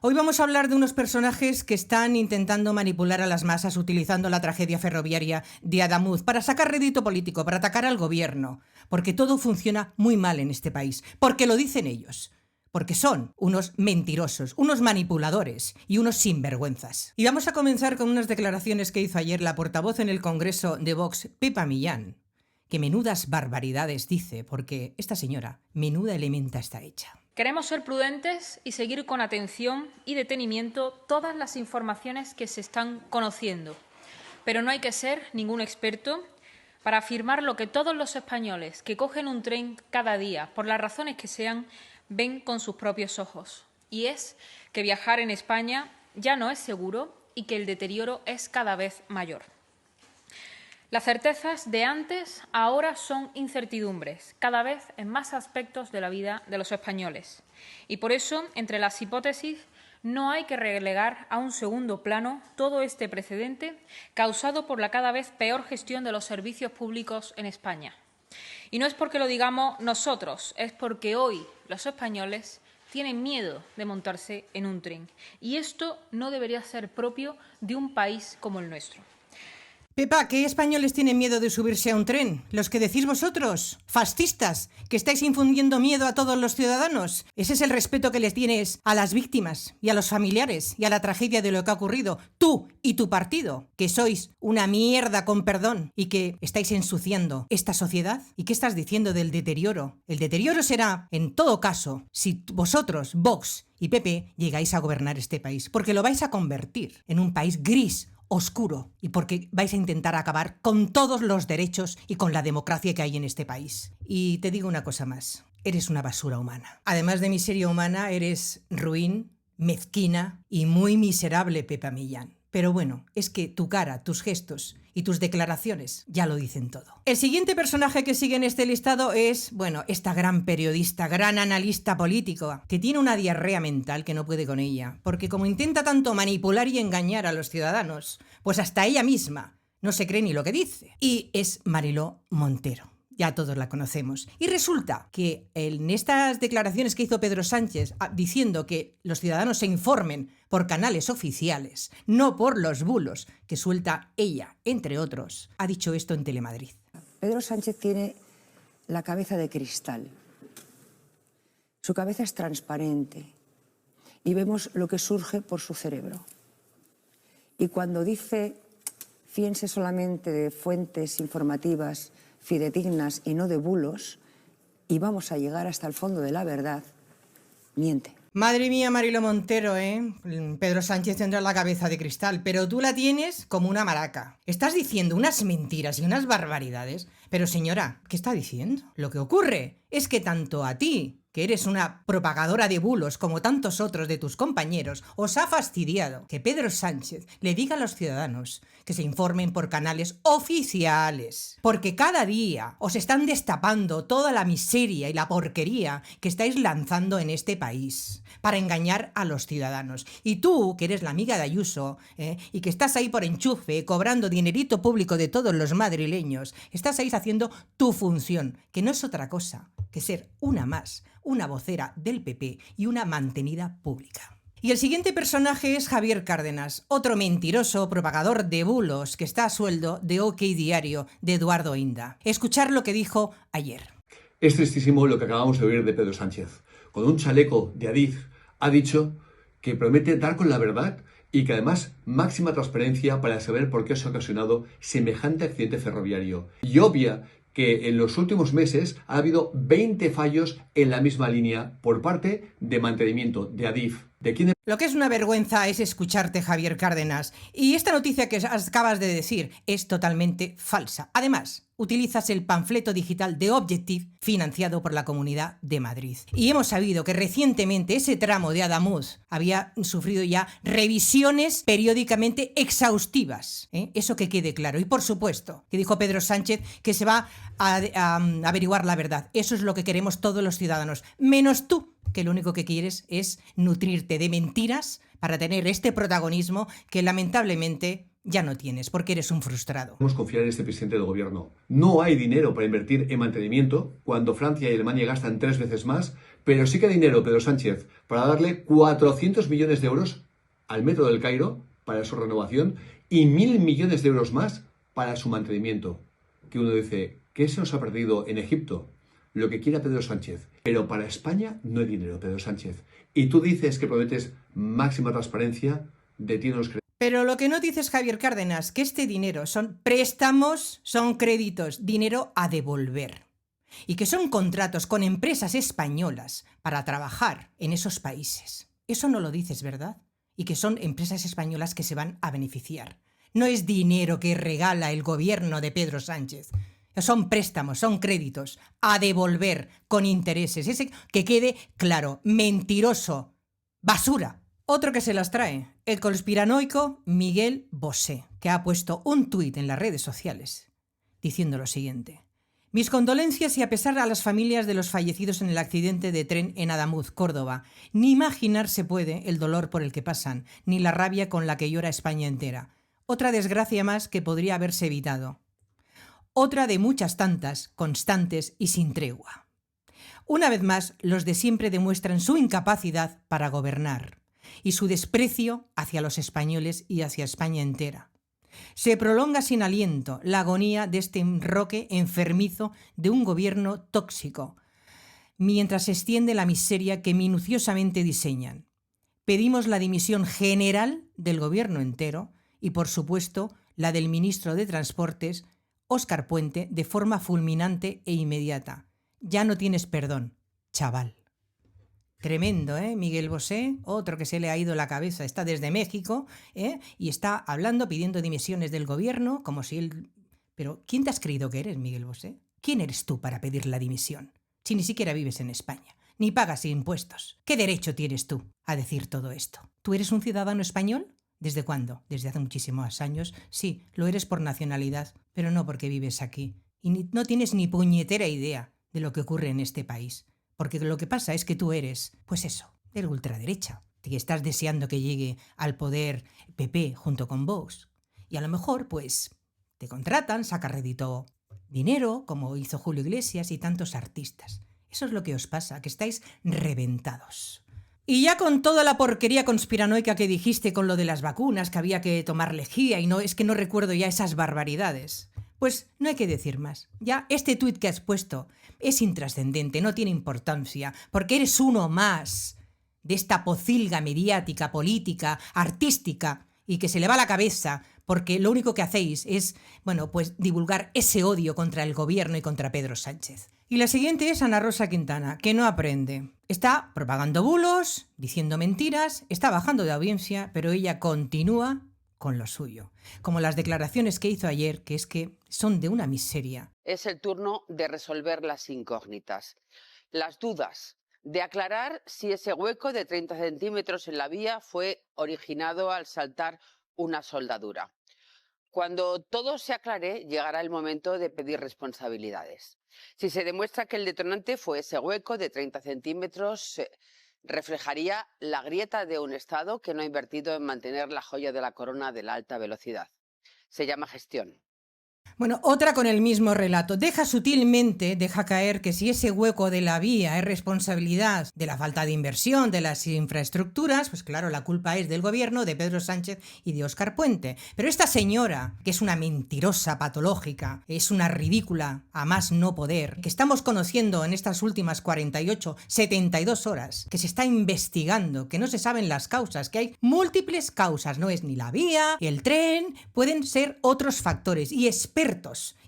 Hoy vamos a hablar de unos personajes que están intentando manipular a las masas utilizando la tragedia ferroviaria de Adamuz para sacar rédito político, para atacar al gobierno, porque todo funciona muy mal en este país, porque lo dicen ellos. Porque son unos mentirosos, unos manipuladores y unos sinvergüenzas. Y vamos a comenzar con unas declaraciones que hizo ayer la portavoz en el Congreso de Vox, Pepa Millán, que menudas barbaridades dice, porque esta señora, menuda elementa está hecha. Queremos ser prudentes y seguir con atención y detenimiento todas las informaciones que se están conociendo, pero no hay que ser ningún experto para afirmar lo que todos los españoles que cogen un tren cada día, por las razones que sean, ven con sus propios ojos. Y es que viajar en España ya no es seguro y que el deterioro es cada vez mayor. Las certezas de antes ahora son incertidumbres, cada vez en más aspectos de la vida de los españoles. Y por eso, entre las hipótesis, no hay que relegar a un segundo plano todo este precedente causado por la cada vez peor gestión de los servicios públicos en España. Y no es porque lo digamos nosotros, es porque hoy los españoles tienen miedo de montarse en un tren. Y esto no debería ser propio de un país como el nuestro. Pepa, ¿qué españoles tienen miedo de subirse a un tren? ¿Los que decís vosotros? Fascistas, que estáis infundiendo miedo a todos los ciudadanos. Ese es el respeto que les tienes a las víctimas y a los familiares y a la tragedia de lo que ha ocurrido. Tú y tu partido, que sois una mierda con perdón y que estáis ensuciando esta sociedad. ¿Y qué estás diciendo del deterioro? El deterioro será, en todo caso, si vosotros, Vox y PP, llegáis a gobernar este país, porque lo vais a convertir en un país gris, oscuro, y porque vais a intentar acabar con todos los derechos y con la democracia que hay en este país. Y te digo una cosa más, eres una basura humana. Además de miseria humana, eres ruin, mezquina y muy miserable, Pepa Millán. Pero bueno, es que tu cara, tus gestos y tus declaraciones ya lo dicen todo. El siguiente personaje que sigue en este listado es, bueno, esta gran periodista, gran analista político, que tiene una diarrea mental que no puede con ella, porque como intenta tanto manipular y engañar a los ciudadanos, pues hasta ella misma no se cree ni lo que dice. Y es Mariló Montero. Ya todos la conocemos. Y resulta que en estas declaraciones que hizo Pedro Sánchez diciendo que los ciudadanos se informen por canales oficiales, no por los bulos que suelta ella, entre otros, ha dicho esto en Telemadrid. Pedro Sánchez tiene la cabeza de cristal. Su cabeza es transparente y vemos lo que surge por su cerebro. Y cuando dice fíense solamente de fuentes informativas fidedignas y no de bulos, y vamos a llegar hasta el fondo de la verdad, miente. Madre mía, Mariló Montero, ¿eh? Pedro Sánchez tendrá la cabeza de cristal, pero tú la tienes como una maraca. Estás diciendo unas mentiras y unas barbaridades. Pero señora, ¿qué está diciendo? Lo que ocurre es que tanto a ti, que eres una propagadora de bulos como tantos otros de tus compañeros, os ha fastidiado que Pedro Sánchez le diga a los ciudadanos que se informen por canales oficiales. Porque cada día os están destapando toda la miseria y la porquería que estáis lanzando en este país para engañar a los ciudadanos. Y tú, que eres la amiga de Ayuso, y que estás ahí por enchufe, cobrando dinerito público de todos los madrileños, estás ahí haciendo tu función, que no es otra cosa que ser una más, una vocera del PP y una mantenida pública. Y el siguiente personaje es Javier Cárdenas, otro mentiroso propagador de bulos que está a sueldo de OK Diario de Eduardo Inda. Escuchar lo que dijo ayer. Es tristísimo lo que acabamos de oír de Pedro Sánchez. Con un chaleco de Adif ha dicho que promete dar con la verdad y que además máxima transparencia para saber por qué se ha ocasionado semejante accidente ferroviario. Y obvia que en los últimos meses ha habido 20 fallos en la misma línea por parte de mantenimiento de Adif. Lo que es una vergüenza es escucharte, Javier Cárdenas. Y esta noticia que acabas de decir es totalmente falsa. Además, utilizas el panfleto digital de Objective financiado por la Comunidad de Madrid. Y hemos sabido que recientemente ese tramo de Adamuz había sufrido ya revisiones periódicamente exhaustivas. Eso que quede claro. Y por supuesto, que dijo Pedro Sánchez que se va a averiguar la verdad. Eso es lo que queremos todos los ciudadanos, menos tú, que lo único que quieres es nutrirte de mentiras para tener este protagonismo que lamentablemente ya no tienes, porque eres un frustrado. Podemos confiar en este presidente del gobierno. No hay dinero para invertir en mantenimiento, cuando Francia y Alemania gastan 3 veces más, pero sí que hay dinero, Pedro Sánchez, para darle 400 millones de euros al Metro del Cairo para su renovación y 1.000 millones de euros más para su mantenimiento. Que uno dice, ¿qué se nos ha perdido en Egipto? Lo que quiera Pedro Sánchez. Pero para España no hay dinero, Pedro Sánchez. Y tú dices que prometes máxima transparencia, de ti no nos creemos. Pero lo que no dices, Javier Cárdenas, que este dinero son préstamos, son créditos, dinero a devolver. Y que son contratos con empresas españolas para trabajar en esos países. Eso no lo dices, ¿verdad? Y que son empresas españolas que se van a beneficiar. No es dinero que regala el gobierno de Pedro Sánchez. Son préstamos, son créditos a devolver con intereses. Ese que quede claro, mentiroso, basura. Otro que se las trae, el conspiranoico Miguel Bosé, que ha puesto un tuit en las redes sociales diciendo lo siguiente. Mis condolencias y a pesar a las familias de los fallecidos en el accidente de tren en Adamuz, Córdoba. Ni imaginar se puede el dolor por el que pasan, ni la rabia con la que llora España entera. Otra desgracia más que podría haberse evitado. Otra de muchas tantas, constantes y sin tregua. Una vez más, los de siempre demuestran su incapacidad para gobernar y su desprecio hacia los españoles y hacia España entera. Se prolonga sin aliento la agonía de este enroque enfermizo de un gobierno tóxico, mientras se extiende la miseria que minuciosamente diseñan. Pedimos la dimisión general del gobierno entero y, por supuesto, la del ministro de Transportes, Óscar Puente, de forma fulminante e inmediata. Ya no tienes perdón, chaval. Tremendo, ¿eh? Miguel Bosé, otro que se le ha ido la cabeza, está desde México, y está hablando, pidiendo dimisiones del gobierno, como si él... Pero, ¿quién te has creído que eres, Miguel Bosé? ¿Quién eres tú para pedir la dimisión? Si ni siquiera vives en España, ni pagas impuestos. ¿Qué derecho tienes tú a decir todo esto? ¿Tú eres un ciudadano español? ¿Desde cuándo? Desde hace muchísimos años. Sí, lo eres por nacionalidad, pero no porque vives aquí. Y no tienes ni puñetera idea de lo que ocurre en este país. Porque lo que pasa es que tú eres, pues eso, de la ultraderecha, que estás deseando que llegue al poder PP junto con Vox. Y a lo mejor, pues, te contratan, saca rédito dinero, como hizo Julio Iglesias y tantos artistas. Eso es lo que os pasa, que estáis reventados. Y ya con toda la porquería conspiranoica que dijiste con lo de las vacunas, que había que tomar lejía, y no, es que no recuerdo ya esas barbaridades. Pues no hay que decir más. Ya este tuit que has puesto es intrascendente, no tiene importancia, porque eres uno más de esta pocilga mediática, política, artística, y que se le va la cabeza, porque lo único que hacéis es, bueno, pues divulgar ese odio contra el gobierno y contra Pedro Sánchez. Y la siguiente es Ana Rosa Quintana, que no aprende. Está propagando bulos, diciendo mentiras, está bajando de audiencia, pero ella continúa con lo suyo. Como las declaraciones que hizo ayer, que es que son de una miseria. Es el turno de resolver las incógnitas, las dudas, de aclarar si ese hueco de 30 centímetros en la vía fue originado al saltar una soldadura. Cuando todo se aclare, llegará el momento de pedir responsabilidades. Si se demuestra que el detonante fue ese hueco de 30 centímetros, reflejaría la grieta de un Estado que no ha invertido en mantener la joya de la corona de la alta velocidad. Se llama gestión. Bueno, otra con el mismo relato. Deja sutilmente, deja caer que si ese hueco de la vía es responsabilidad de la falta de inversión, de las infraestructuras, pues claro, la culpa es del gobierno, de Pedro Sánchez y de Óscar Puente. Pero esta señora, que es una mentirosa patológica, es una ridícula a más no poder, que estamos conociendo en estas últimas 48, 72 horas, que se está investigando, que no se saben las causas, que hay múltiples causas, no es ni la vía, el tren, pueden ser otros factores y expertos,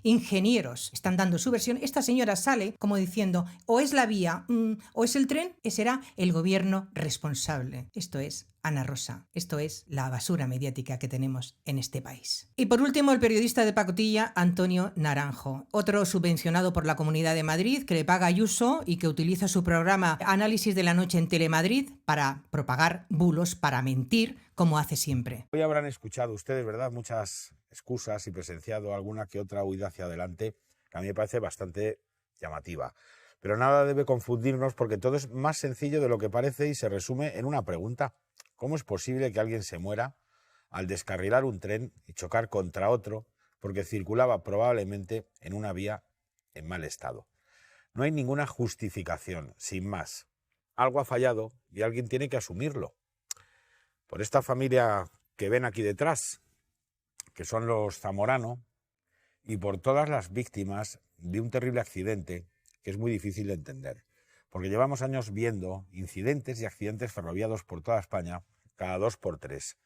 ingenieros, están dando su versión. Esta señora sale como diciendo, o es la vía, o es el tren, será el gobierno responsable. Esto es Ana Rosa, esto es la basura mediática que tenemos en este país. Y por último, el periodista de pacotilla, Antonio Naranjo, otro subvencionado por la Comunidad de Madrid, que le paga Ayuso y que utiliza su programa Análisis de la Noche en Telemadrid para propagar bulos, para mentir, como hace siempre. Hoy habrán escuchado ustedes, ¿verdad?, muchas excusas y presenciado alguna que otra huida hacia adelante, que a mí me parece bastante llamativa. Pero nada debe confundirnos porque todo es más sencillo de lo que parece y se resume en una pregunta. ¿Cómo es posible que alguien se muera al descarrilar un tren y chocar contra otro porque circulaba probablemente en una vía en mal estado. No hay ninguna justificación, sin más. Algo ha fallado y alguien tiene que asumirlo. Por esta familia que ven aquí detrás, que son los Zamorano, y por todas las víctimas de un terrible accidente que es muy difícil de entender, porque llevamos años viendo incidentes y accidentes ferroviarios por toda España cada 2 por 3,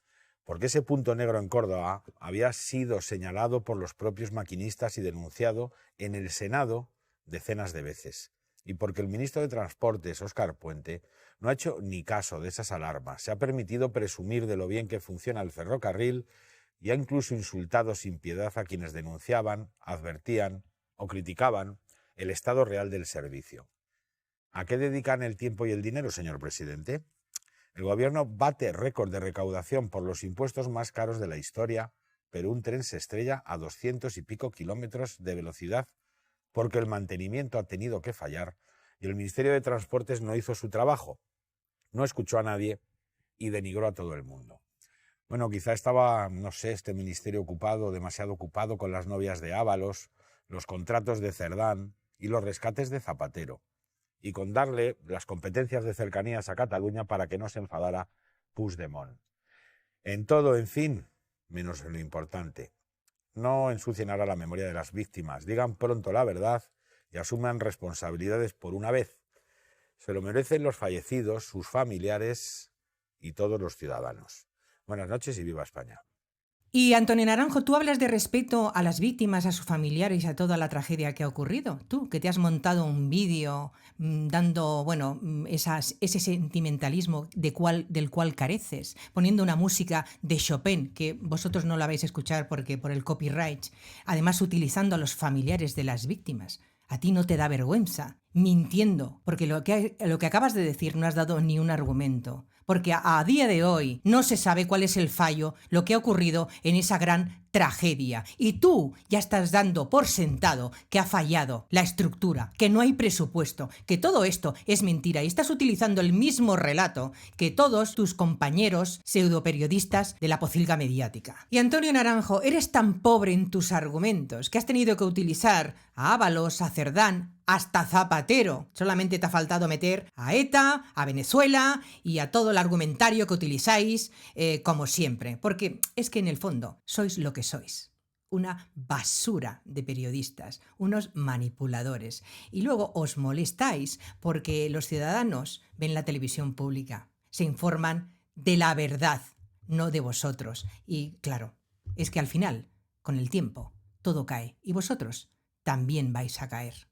porque ese punto negro en Córdoba había sido señalado por los propios maquinistas y denunciado en el Senado decenas de veces, y porque el ministro de Transportes, Óscar Puente, no ha hecho ni caso de esas alarmas, se ha permitido presumir de lo bien que funciona el ferrocarril y ha incluso insultado sin piedad a quienes denunciaban, advertían o criticaban el estado real del servicio. ¿A qué dedican el tiempo y el dinero, señor presidente? El gobierno bate récord de recaudación por los impuestos más caros de la historia, pero un tren se estrella a 200 y pico kilómetros de velocidad porque el mantenimiento ha tenido que fallar y el Ministerio de Transportes no hizo su trabajo, no escuchó a nadie y denigró a todo el mundo. Bueno, quizá estaba, no sé, este ministerio ocupado, demasiado ocupado con las novias de Ábalos, los contratos de Cerdán y los rescates de Zapatero, y con darle las competencias de cercanías a Cataluña para que no se enfadara Puigdemont. En todo, en fin, menos en lo importante. No ensucien ahora la memoria de las víctimas, digan pronto la verdad y asuman responsabilidades por una vez. Se lo merecen los fallecidos, sus familiares y todos los ciudadanos. Buenas noches y viva España. Y Antonio Naranjo, tú hablas de respeto a las víctimas, a sus familiares y a toda la tragedia que ha ocurrido. Tú, que te has montado un vídeo dando, bueno, ese sentimentalismo del cual careces, poniendo una música de Chopin, que vosotros no la vais a escuchar porque por el copyright, además utilizando a los familiares de las víctimas. ¿A ti no te da vergüenza? Mintiendo, porque lo que acabas de decir no has dado ni un argumento. Porque a día de hoy no se sabe cuál es el fallo, lo que ha ocurrido en esa gran tragedia. Y tú ya estás dando por sentado que ha fallado la estructura, que no hay presupuesto, que todo esto es mentira. Y estás utilizando el mismo relato que todos tus compañeros pseudoperiodistas de la pocilga mediática. Y Antonio Naranjo, eres tan pobre en tus argumentos que has tenido que utilizar a Ábalos, a Cerdán, hasta Zapatero. Solamente te ha faltado meter a ETA, a Venezuela y a todo el argumentario que utilizáis, como siempre. Porque es que en el fondo sois lo que sois. Una basura de periodistas, unos manipuladores. Y luego os molestáis porque los ciudadanos ven la televisión pública, se informan de la verdad, no de vosotros. Y claro, es que al final, con el tiempo, todo cae. Y vosotros también vais a caer.